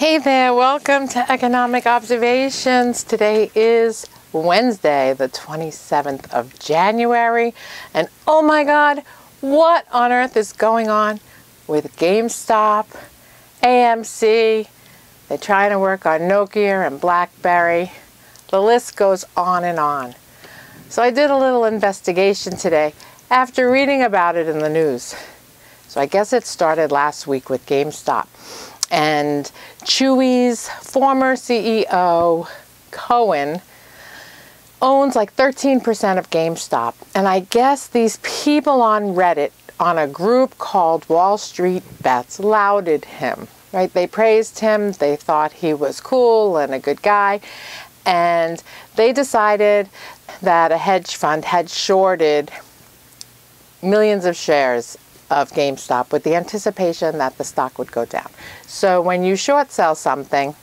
Hey there, welcome to Economic Observations. Today is Wednesday, the 27th of January, and oh my God, what on earth is going on with GameStop, AMC? They're trying to work on Nokia and BlackBerry. The list goes on and on. So I did a little investigation today after reading about it in the news. So I guess it started last week with GameStop. And Chewy's former CEO, Cohen, owns like 13% of GameStop. And I guess these people on Reddit, on a group called Wall Street Bets, lauded him, right? They praised him. They thought he was cool and a good guy. And they decided that a hedge fund had shorted millions of shares of GameStop with the anticipation that the stock would go down. So when you short sell something,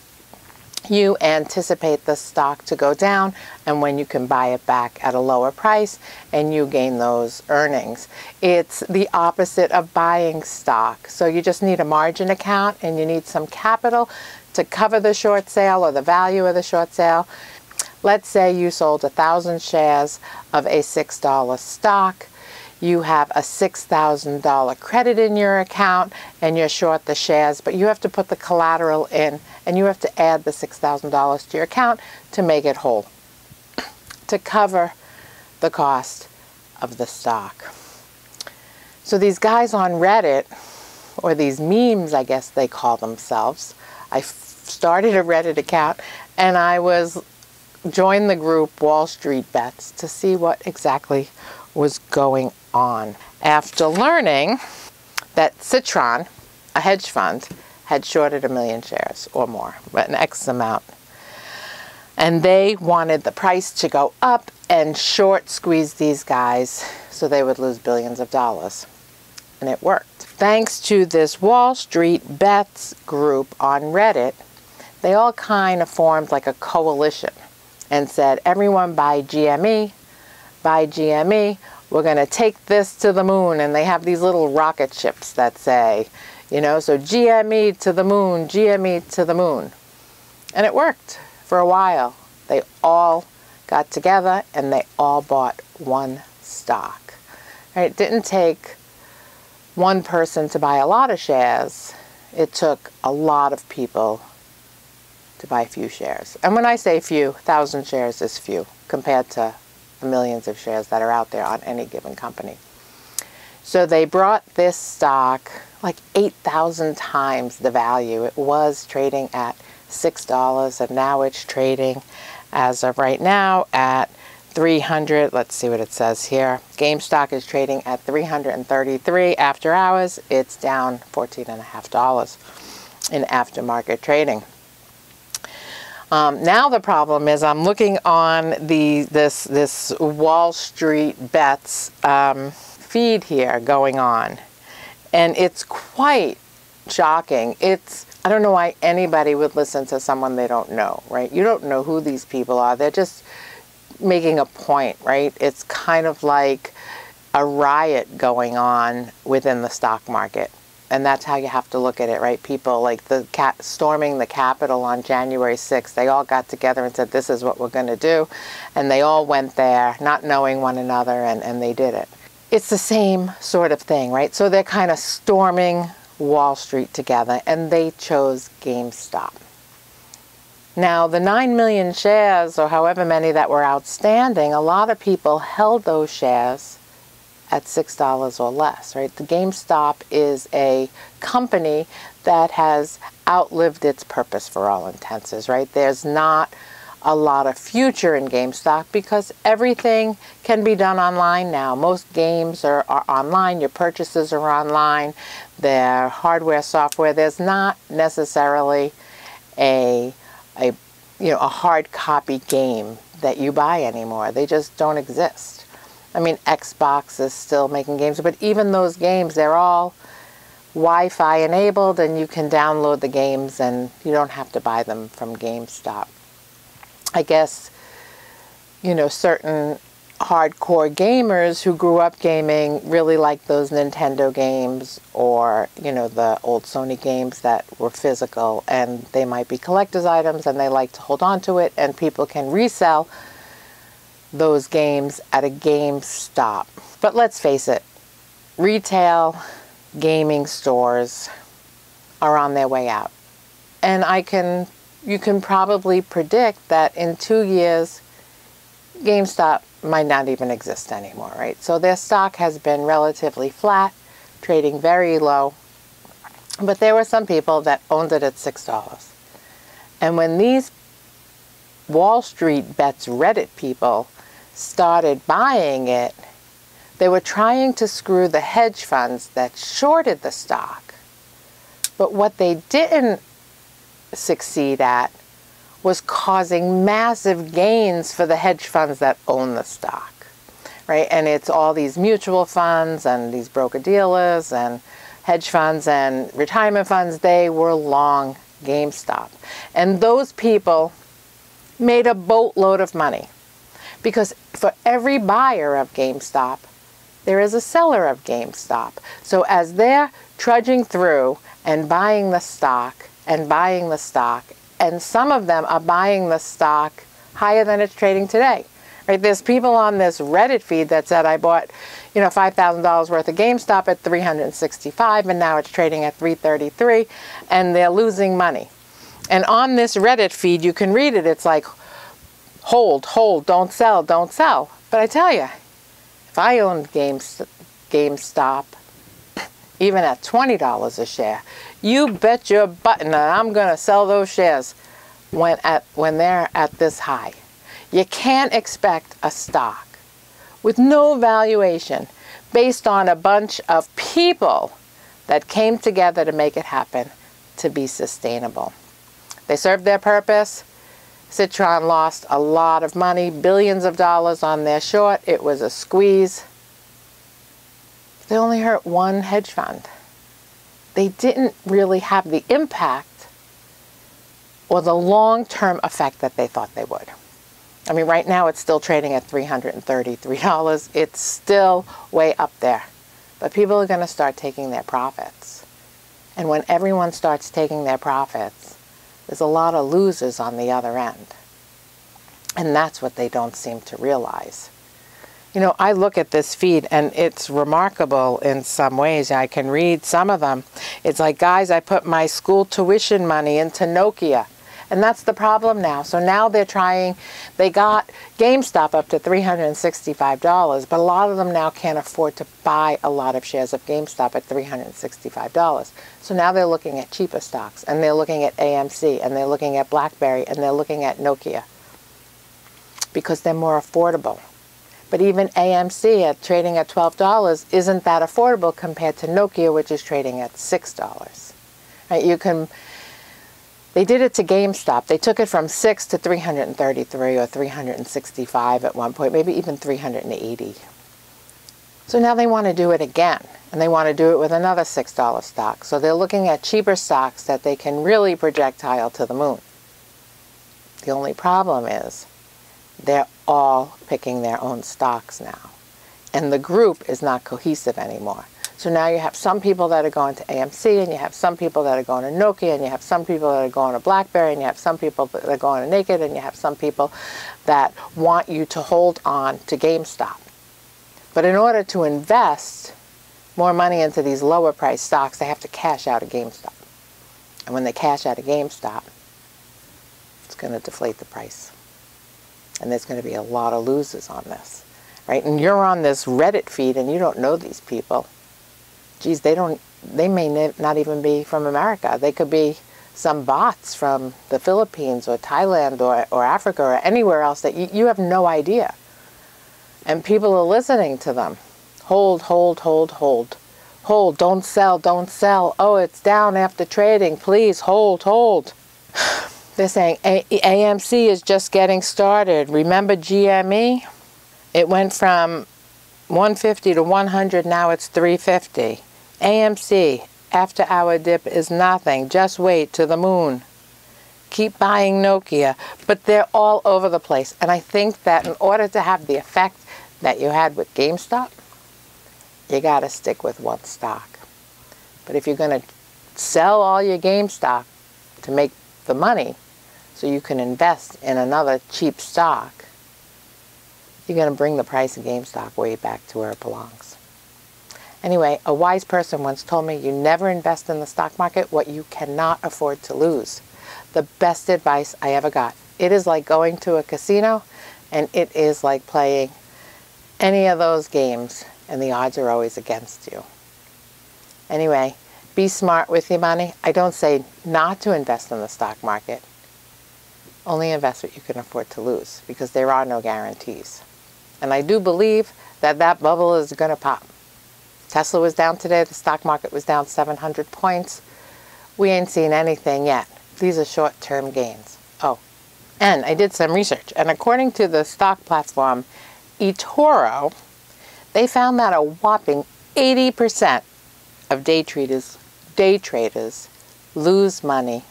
you anticipate the stock to go down, and when you can buy it back at a lower price and you gain those earnings. It's the opposite of buying stock. So you just need a margin account and you need some capital to cover the short sale or the value of the short sale. Let's say you sold 1,000 shares of a $6 stock. You have a $6,000 credit in your account and you're short the shares, but you have to put the collateral in and you have to add the $6,000 to your account to make it whole, to cover the cost of the stock. So these guys on Reddit, or these memes I guess they call themselves, I started a Reddit account and I joined the group Wall Street Bets to see what exactly was going on. After learning that Citron, a hedge fund, had shorted 1 million shares or more, but an X amount. And they wanted the price to go up and short squeeze these guys so they would lose billions of dollars. And it worked. Thanks to this Wall Street Bets group on Reddit, they all kind of formed like a coalition and said, everyone buy GME, buy GME. We're going to take this to the moon. And they have these little rocket ships that say, so GME to the moon, GME to the moon. And it worked for a while. They all got together and they all bought one stock. Right? It didn't take one person to buy a lot of shares. It took a lot of people to buy few shares. And when I say few, 1,000 shares is few compared to the millions of shares that are out there on any given company. So they brought this stock like 8,000 times the value. It was trading at $6 and now it's trading as of right now at 300. Let's see what it says here. GameStop is trading at 333 after hours. It's down $14.50 in aftermarket trading. Now the problem is I'm looking on this Wall Street Bets feed here going on, and it's quite shocking. I don't know why anybody would listen to someone they don't know, right? You don't know who these people are. They're just making a point, right? It's kind of like a riot going on within the stock market. And that's how you have to look at it, right? People like storming the Capitol on January 6th, they all got together and said, this is what we're going to do. And they all went there, not knowing one another, and they did it. It's the same sort of thing, right? So they're kind of storming Wall Street together, and they chose GameStop. Now, the 9 million shares, or however many that were outstanding, a lot of people held those shares at $6 or less, right? The GameStop is a company that has outlived its purpose for all intents, right? There's not a lot of future in GameStop because everything can be done online now. Most games are online. Your purchases are online. They're hardware, software. There's not necessarily a hard copy game that you buy anymore. They just don't exist. I mean, Xbox is still making games, but even those games, they're all Wi-Fi enabled and you can download the games and you don't have to buy them from GameStop. I guess, certain hardcore gamers who grew up gaming really like those Nintendo games, or, you know, the old Sony games that were physical, and they might be collector's items and they like to hold on to it, and people can resell those games at a GameStop. But let's face it, retail gaming stores are on their way out. And you can probably predict that in 2 years, GameStop might not even exist anymore, right? So their stock has been relatively flat, trading very low. But there were some people that owned it at $6. And when these Wall Street Bets Reddit people started buying it, they were trying to screw the hedge funds that shorted the stock. But what they didn't succeed at was causing massive gains for the hedge funds that own the stock, right? And it's all these mutual funds and these broker-dealers and hedge funds and retirement funds. They were long GameStop. And those people made a boatload of money, because for every buyer of GameStop, there is a seller of GameStop. So as they're trudging through and buying the stock and buying the stock, and some of them are buying the stock higher than it's trading today. Right? There's people on this Reddit feed that said, I bought, you know, $5,000 worth of GameStop at $365, and now it's trading at $333, and they're losing money. And on this Reddit feed, you can read it. It's like, hold, hold, don't sell, don't sell. But I tell you, if I owned GameStop, even at $20 a share, you bet your button that I'm going to sell those shares when they're at this high. You can't expect a stock with no valuation based on a bunch of people that came together to make it happen to be sustainable. They served their purpose. Citron lost a lot of money, billions of dollars on their short. It was a squeeze. They only hurt one hedge fund. They didn't really have the impact or the long-term effect that they thought they would. I mean, right now it's still trading at $333. It's still way up there. But people are going to start taking their profits. And when everyone starts taking their profits, there's a lot of losers on the other end. And that's what they don't seem to realize. You know, I look at this feed and it's remarkable in some ways. I can read some of them. It's like, guys, I put my school tuition money into Nokia. And that's the problem now. So now they got GameStop up to $365, but a lot of them now can't afford to buy a lot of shares of GameStop at $365. So now they're looking at cheaper stocks, and they're looking at AMC, and they're looking at BlackBerry, and they're looking at Nokia, because they're more affordable. But even AMC trading at $12 isn't that affordable compared to Nokia, which is trading at $6. Right? They did it to GameStop. They took it from $6 to $333 or $365 at one point, maybe even $380. So now they want to do it again, and they want to do it with another $6 stock. So they're looking at cheaper stocks that they can really projectile to the moon. The only problem is they're all picking their own stocks now. And the group is not cohesive anymore. So now you have some people that are going to AMC, and you have some people that are going to Nokia, and you have some people that are going to BlackBerry, and you have some people that are going to Naked, and you have some people that want you to hold on to GameStop. But in order to invest more money into these lower priced stocks, they have to cash out of GameStop. And when they cash out of GameStop, it's going to deflate the price. And there's going to be a lot of losers on this, right? And you're on this Reddit feed and you don't know these people. Geez, they may not even be from America. They could be some bots from the Philippines or Thailand or Africa or anywhere else that you have no idea. And people are listening to them. Hold, hold, hold, hold. Hold, don't sell, don't sell. Oh, it's down after trading. Please, hold, hold. They're saying AMC is just getting started. Remember GME? It went from 150 to 100, now it's 350. AMC, after our dip is nothing. Just wait to the moon. Keep buying Nokia. But they're all over the place. And I think that in order to have the effect that you had with GameStop, you got to stick with one stock. But if you're going to sell all your GameStop to make the money so you can invest in another cheap stock, you're going to bring the price of GameStop way back to where it belongs. Anyway, a wise person once told me, you never invest in the stock market what you cannot afford to lose. The best advice I ever got. It is like going to a casino, and it is like playing any of those games, and the odds are always against you. Anyway, be smart with your money. I don't say not to invest in the stock market. Only invest what you can afford to lose, because there are no guarantees. And I do believe that that bubble is going to pop. Tesla was down today. The stock market was down 700 points. We ain't seen anything yet. These are short-term gains. Oh, and I did some research. And according to the stock platform eToro, they found that a whopping 80% of day traders lose money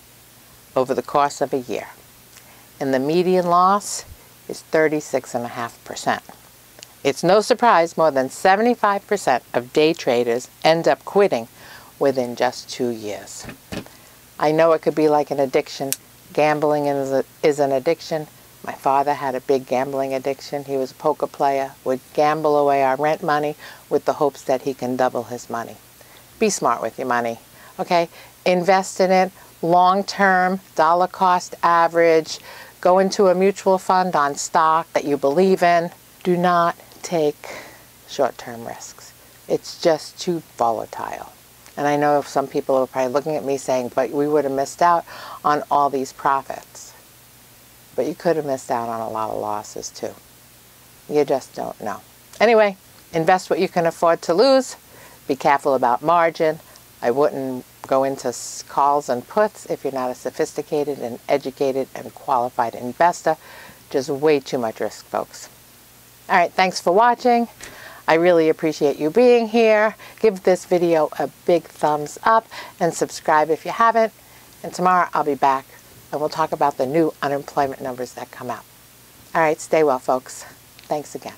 over the course of a year. And the median loss is 36.5%. It's no surprise more than 75% of day traders end up quitting within just 2 years. I know it could be like an addiction. Gambling is an addiction. My father had a big gambling addiction. He was a poker player, would gamble away our rent money with the hopes that he can double his money. Be smart with your money, okay? Invest in it long-term, dollar cost average. Go into a mutual fund on stock that you believe in. Do not take short-term risks. It's just too volatile. And I know some people are probably looking at me saying, but we would have missed out on all these profits. But you could have missed out on a lot of losses too. You just don't know. Anyway, invest what you can afford to lose. Be careful about margin. I wouldn't go into calls and puts if you're not a sophisticated and educated and qualified investor. Just way too much risk, folks. All right, thanks for watching. I really appreciate you being here. Give this video a big thumbs up and subscribe if you haven't. And tomorrow I'll be back and we'll talk about the new unemployment numbers that come out. All right, stay well, folks. Thanks again.